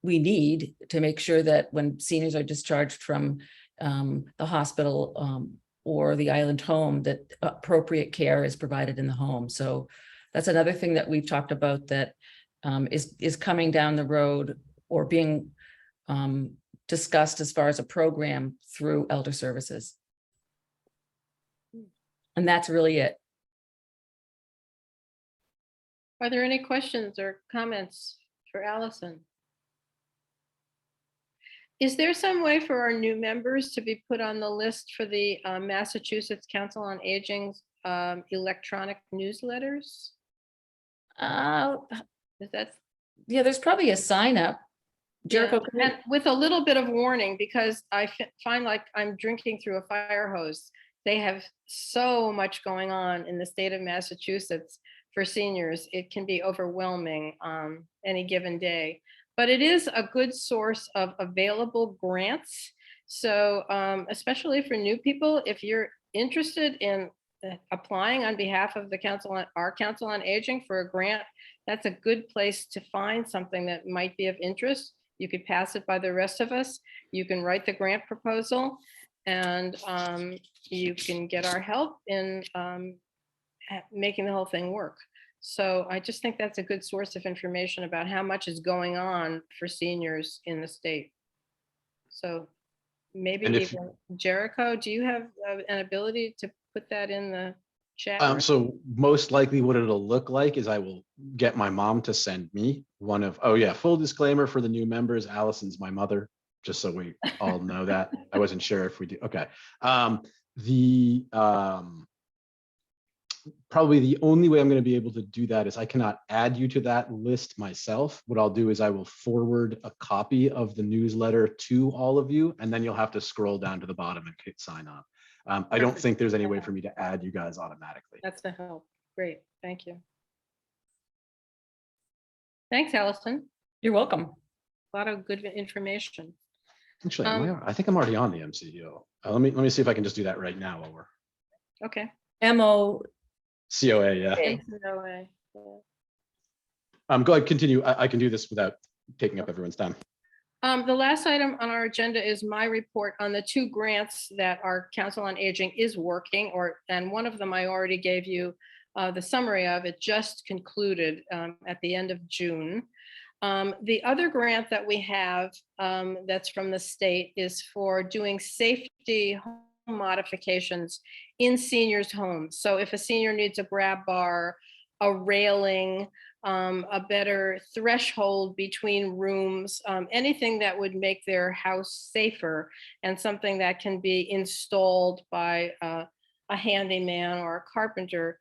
need to make sure that when seniors are discharged from the hospital or the island home, that appropriate care is provided in the home. So that's another thing that we've talked about that is coming down the road, or being discussed as far as a program through Elder Services. And that's really it. Are there any questions or comments for Allison? Is there some way for our new members to be put on the list for the Massachusetts Council on Aging's electronic newsletters? Is that? Yeah, there's probably a sign up. Jericho, Yeah, and with a little bit of warning, because I find like I'm drinking through a fire hose. They have so much going on in the state of Massachusetts for seniors. It can be overwhelming any given day, but it is a good source of available grants. So especially for new people, if you're interested in applying on behalf of our Council on Aging for a grant, that's a good place to find something that might be of interest. You could pass it by the rest of us. You can write the grant proposal, and you can get our help in making the whole thing work. So I just think that's a good source of information about how much is going on for seniors in the state. So maybe And if- even Jericho, do you have an ability to put that in the chat? So most likely what it'll look like is I will get my mom to send me one of, oh yeah, full disclaimer for the new members, Allison's my mother, just so we all know that. I wasn't sure if we do. Okay. Probably the only way I'm going to be able to do that is I cannot add you to that list myself. What I'll do is I will forward a copy of the newsletter to all of you, and then you'll have to scroll down to the bottom and hit sign up. I don't think there's any way for me to add you guys automatically. That's the help. Great, thank you. Thanks, Allison. you're welcome. A lot of good information. Actually, I think I'm already on the MCEO. Let me see if I can just do that right now while we're Okay. MO, COA. Yeah. Into OA, yeah. Go ahead, continue. I can do this without taking up everyone's time. The last item on our agenda is my report on the 2 grants that our Council on Aging is working, and one of them I already gave you the summary of. It just concluded at the end of June. The other grant that we have that's from the state is for doing safety home modifications in seniors' homes. So if a senior needs a grab bar, a railing, a better threshold between rooms, anything that would make their house safer, and something that can be installed by a handyman or a carpenter.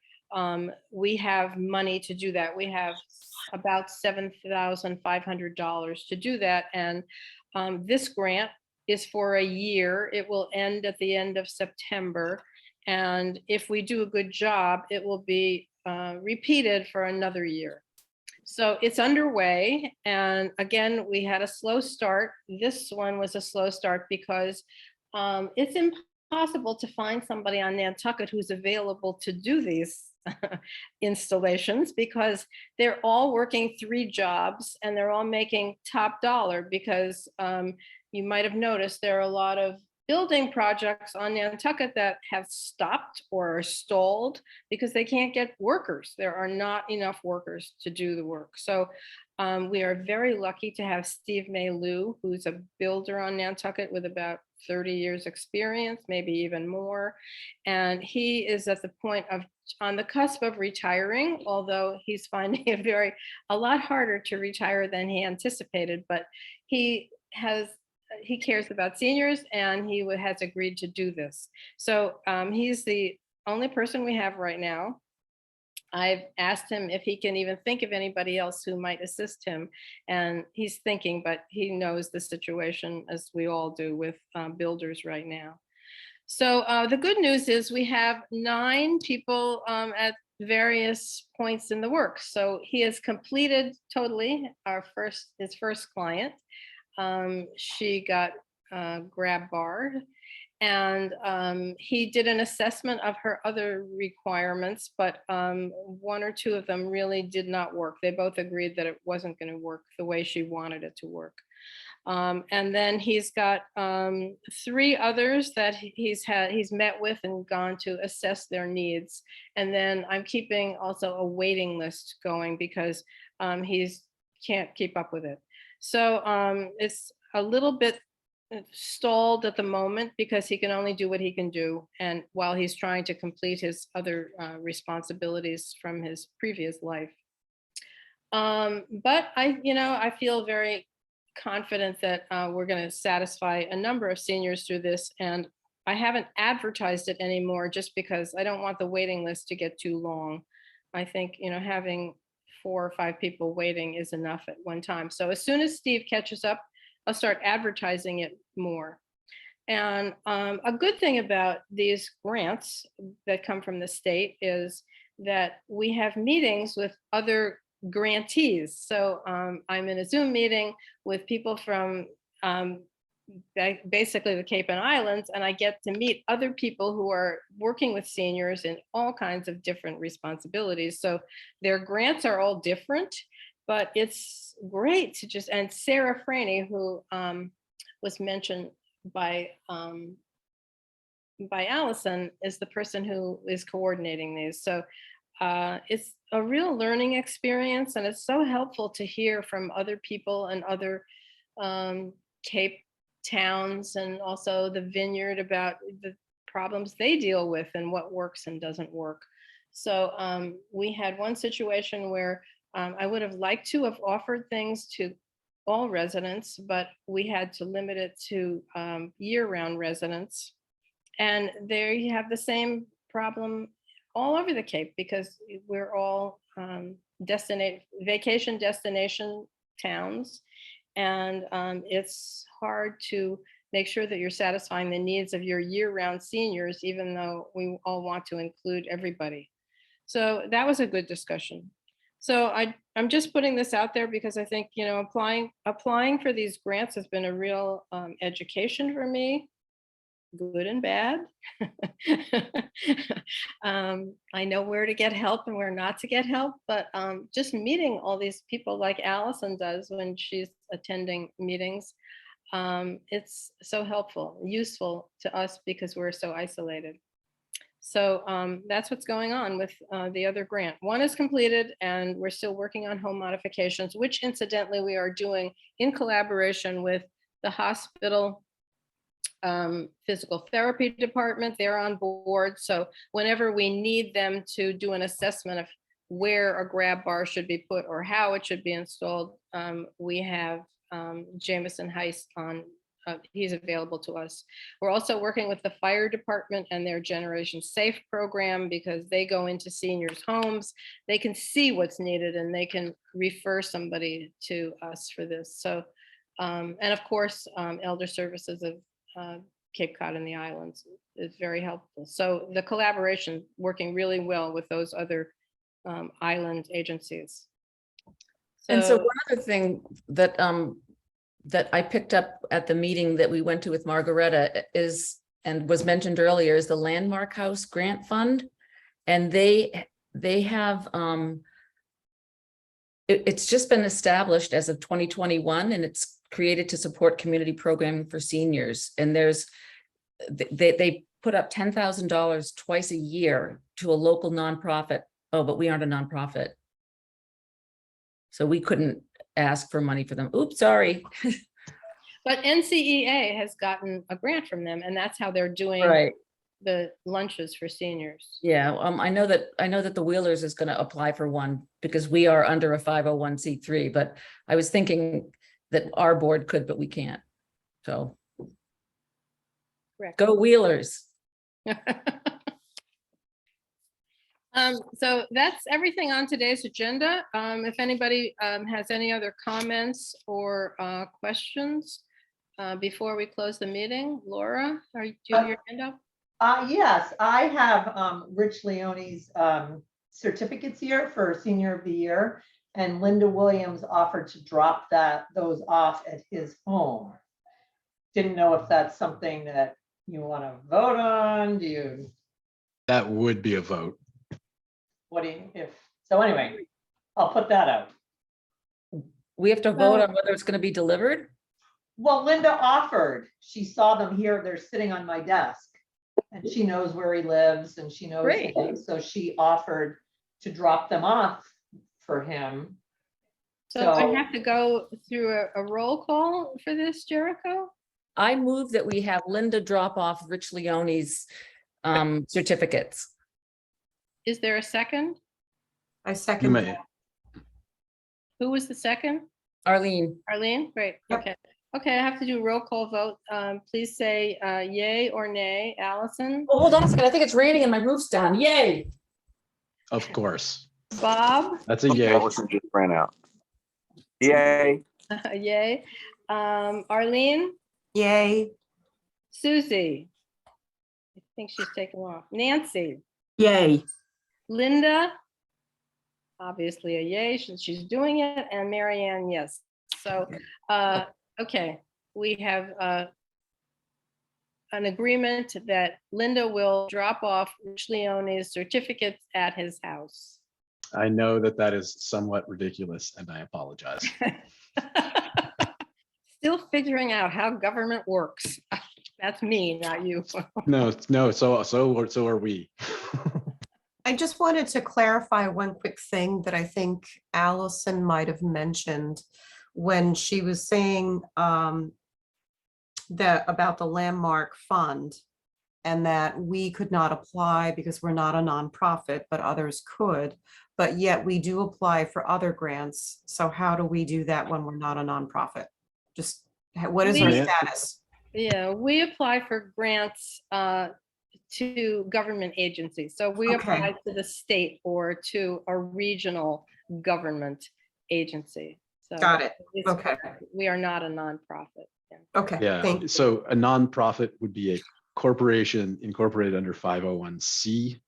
We have money to do that. We have about $7,500 to do that. And this grant is for a year. It will end at the end of September. And if we do a good job, it will be repeated for another year. So it's underway. And again, we had a slow start. This one was a slow start because it's impossible to find somebody on Nantucket who's available to do these installations, because they're all working 3 jobs and they're all making top dollar, because you might have noticed there are a lot of building projects on Nantucket that have stopped or are stalled because they can't get workers. There are not enough workers to do the work. So we are very lucky to have Steve Maylou, who's a builder on Nantucket with about 30 years experience, maybe even more. And he is at the point of on the cusp of retiring, although he's finding it a lot harder to retire than he anticipated, but he cares about seniors and he has agreed to do this. So he's the only person we have right now. I've asked him if he can even think of anybody else who might assist him, and he's thinking, but he knows the situation, as we all do, with builders right now. So the good news is we have 9 people at various points in the work. So he has completed totally his first client. She got grab barred, and he did an assessment of her other requirements, but 1 or 2 of them really did not work. They both agreed that it wasn't going to work the way she wanted it to work. And then he's got 3 others that he's met with and gone to assess their needs. And then I'm keeping also a waiting list going because he's can't keep up with it. So it's a little bit stalled at the moment because he can only do what he can do, and while he's trying to complete his other responsibilities from his previous life. But I feel very confident that we're going to satisfy a number of seniors through this, and I haven't advertised it anymore just because I don't want the waiting list to get too long. I think having 4 or 5 people waiting is enough at one time. So as soon as Steve catches up, I'll start advertising it more. And a good thing about these grants that come from the state is that we have meetings with other grantees. So I'm in a Zoom meeting with people from basically the Cape and Islands, and I get to meet other people who are working with seniors in all kinds of different responsibilities. So their grants are all different, but it's great to just, and Sarah Franny, who was mentioned by Allison, is the person who is coordinating these. So it's a real learning experience, and it's so helpful to hear from other people and other Cape towns and also the Vineyard about the problems they deal with and what works and doesn't work. So we had one situation where I would have liked to have offered things to all residents, but we had to limit it to year-round residents. And there you have the same problem all over the Cape, because we're all vacation destination towns. And it's hard to make sure that you're satisfying the needs of your year-round seniors, even though we all want to include everybody. So that was a good discussion. So I'm just putting this out there because I think, you know, applying for these grants has been a real education for me, good and bad. I know where to get help and where not to get help, but just meeting all these people like Allison does when she's attending meetings, it's so helpful, useful to us because we're so isolated. So that's what's going on with the other grant. One is completed and we're still working on home modifications, which incidentally we are doing in collaboration with the hospital physical therapy department. They're on board. So whenever we need them to do an assessment of where a grab bar should be put or how it should be installed, we have Jameson Heist on. He's available to us. We're also working with the fire department and their Generation Safe program because they go into seniors' homes. They can see what's needed and they can refer somebody to us for this. So, and of course, Elder Services of Cape Cod and the islands is very helpful. So the collaboration working really well with those other island agencies. And so one other thing that that I picked up at the meeting that we went to with Margaretta is, and was mentioned earlier, is the Landmark House Grant Fund. And they have, it's just been established as of 2021, and it's created to support community programming for seniors. And they put up $10,000 twice a year to a local nonprofit. Oh, but we aren't a nonprofit. So we couldn't ask for money for them. Oops, sorry. But NCEA has gotten a grant from them, and that's how they're doing the lunches for seniors. Yeah, I know that the Wheelers is going to apply for one because we are under a 501c3, but I was thinking that our board could, but we can't. So Correct. Go Wheelers. So that's everything on today's agenda. If anybody has any other comments or questions before we close the meeting, Laura, do you have your hand up? Yes, I have Rich Leone's certificates here for Senior of the Year, and Linda Williams offered to drop those off at his home. Didn't know if that's something that you want to vote on. Do you? That would be a vote. What do you, so anyway, I'll put that out. We have to vote on whether it's going to be delivered. Well, Linda offered, she saw them here, they're sitting on my desk. And she knows where he lives and she knows Great. him, so she offered to drop them off for him. So I have to go through a roll call for this, Jericho? I move that we have Linda drop off Rich Leone's certificates. Is there a second? I You second may. that. Who was the second? Arlene, Arlene? Great, Yep. okay. Okay, I have to do a roll call vote. Please say yay or nay. Allison? oh, hold on a second. I think it's raining and my roof's down. Yay. Of course. Bob? That's a yay. Allison just ran out. Yay. Yay. Arlene? Yay. Susie? I think she's taken off. Nancy? Yay. Linda? Obviously a yay, she's doing it, and Marianne, yes. So, okay, we have an agreement that Linda will drop off Rich Leone's certificates at his house. I know that is somewhat ridiculous and I apologize. Still figuring out how government works. That's me, not you. No, so are we. I just wanted to clarify one quick thing that I think Allison might have mentioned when she was saying that about the Landmark Fund, and that we could not apply because we're not a nonprofit, but others could, but yet we do apply for other grants. So how do we do that when we're not a nonprofit? Just what is our We- status? Yeah, we apply for grants to government agencies. So we Okay. apply to the state or to a regional government agency. So Got it. it's- Okay. We are not a nonprofit. Yeah. Okay, Yeah, thank you. so a nonprofit would be a corporation incorporated under 501c.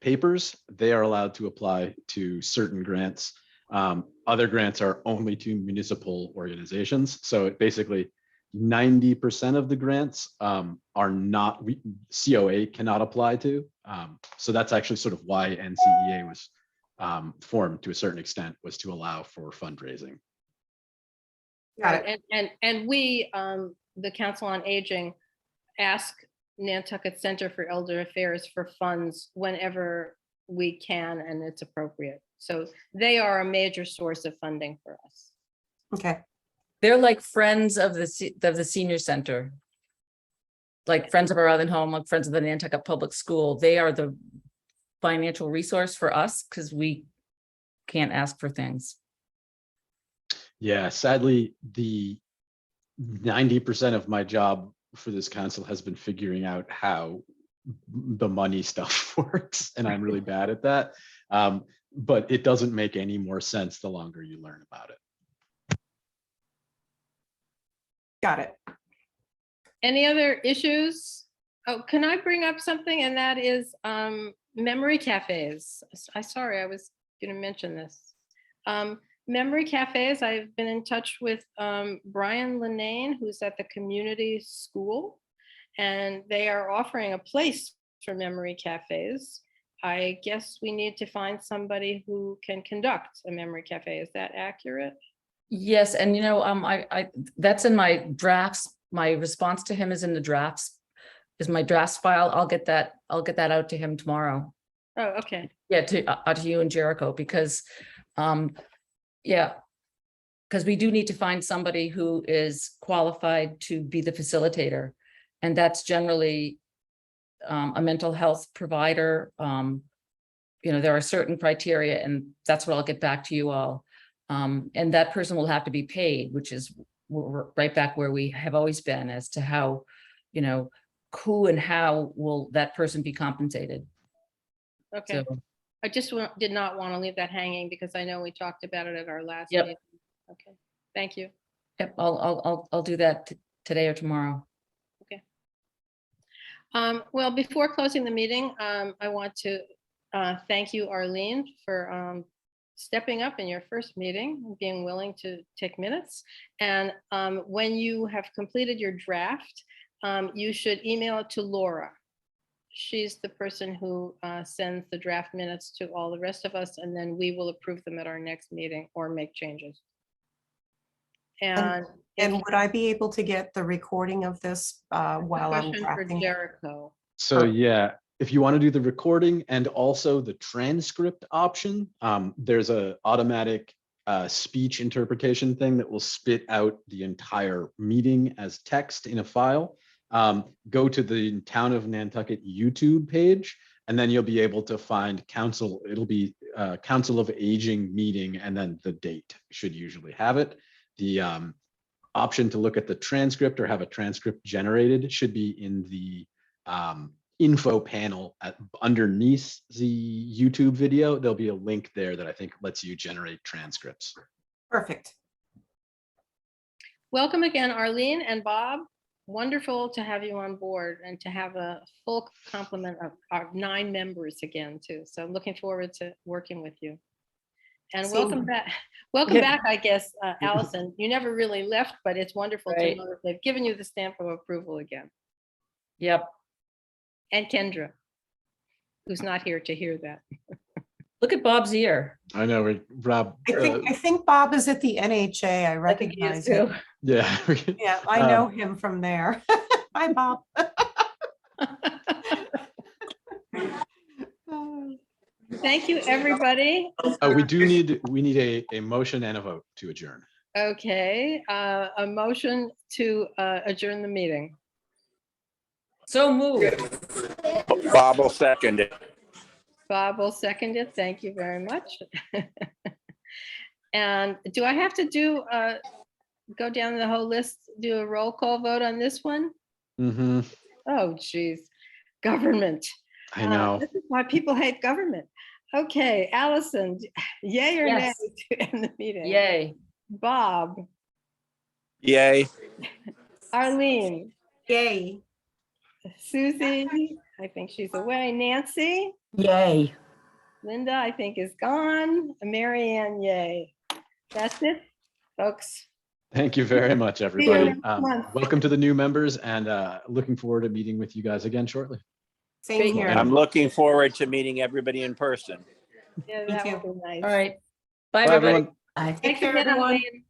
papers, they are allowed to apply to certain grants. Other grants are only to municipal organizations. So it basically 90% of the grants are not, COA cannot apply to. So that's actually sort of why NCEA was formed to a certain extent, was to allow for fundraising. Got it. And we, the Council on Aging, ask Nantucket Center for Elder Affairs for funds whenever we can and it's appropriate. So they are a major source of funding for us. Okay, They're like friends of the senior center. Like Friends of Our Island Home, like Friends of the Nantucket Public School. They are the financial resource for us because we can't ask for things. Yeah, sadly, the 90% of my job for this council has been figuring out how the money stuff works, and I'm really bad at that. But it doesn't make any more sense the longer you learn about it. got it. Any other issues? Oh, can I bring up something? And that is memory cafes. Sorry, I was going to mention this. Memory cafes, I've been in touch with Brian Linane, who's at the community school, and they are offering a place for memory cafes. I guess we need to find somebody who can conduct a memory cafe. Is that accurate? Yes, and I that's in my drafts. My response to him is in the drafts, is my drafts file. I'll get that out to him tomorrow. Oh, okay. Yeah, to you and Jericho, because yeah, because we do need to find somebody who is qualified to be the facilitator. And that's generally a mental health provider. There are certain criteria, and that's what I'll get back to you all. And that person will have to be paid, which is right back where we have always been as to how, who and how will that person be compensated. Okay. So, I just did not want to leave that hanging because I know we talked about it at our last Yep. meeting. Okay, thank you. yep, I'll do that today or tomorrow. Well, before closing the meeting, I want to thank you, Arlene, for stepping up in your first meeting, being willing to take minutes. And when you have completed your draft, you should email it to Laura. She's the person who sends the draft minutes to all the rest of us, and then we will approve them at our next meeting or make changes. And And would I be able to get the recording of this while I'm question for drafting? Jericho. So yeah, if you want to do the recording and also the transcript option, there's a automatic speech interpretation thing that will spit out the entire meeting as text in a file. Go to the Town of Nantucket YouTube page, and then you'll be able to find council. It'll be Council of Aging meeting, and then the date should usually have it. The option to look at the transcript or have a transcript generated should be in the info panel underneath the YouTube video. There'll be a link there that I think lets you generate transcripts. Perfect. Welcome again, Arlene and Bob. Wonderful to have you on board and to have a full complement of our 9 members again too. So I'm looking forward to working with you. And Same welcome here. back. Welcome Yeah. back, I guess, Allison. You never really left, but it's wonderful to Right. know that they've given you the stamp of approval again. Yep. And Kendra, who's not here to hear that. Look at Bob's ear. I know, Rob. I think Bob is at the NHA. I I think he is recognize him. too. Yeah. Yeah, I know him from there. Hi, Bob. Thank you, everybody. We need a motion and a vote to adjourn. Okay, a motion to adjourn the meeting. So moved. Bob will second it. Bob will second it. Thank you very much. And do I have to go down the whole list, do a roll call vote on this one? Mm-hmm. Oh, geez. Government. I know. This is why people hate government. Okay, Allison, yay or nay Yes. to end the meeting? Yay. Bob, Yay. Arlene, Yay. Susie, I think she's away. Nancy, Yay. Linda, I think, is gone. Mary Ann, yay. That's it, folks. Thank you very much, you everybody. next month. Welcome to the new members and looking forward to meeting with you guys again shortly. Same Great. here. I'm looking forward to meeting everybody in person. Yeah, Me that too. would be nice. All right. Bye, Bye, everybody. everyone. Bye. Take Thanks care, again, everyone. Elaine.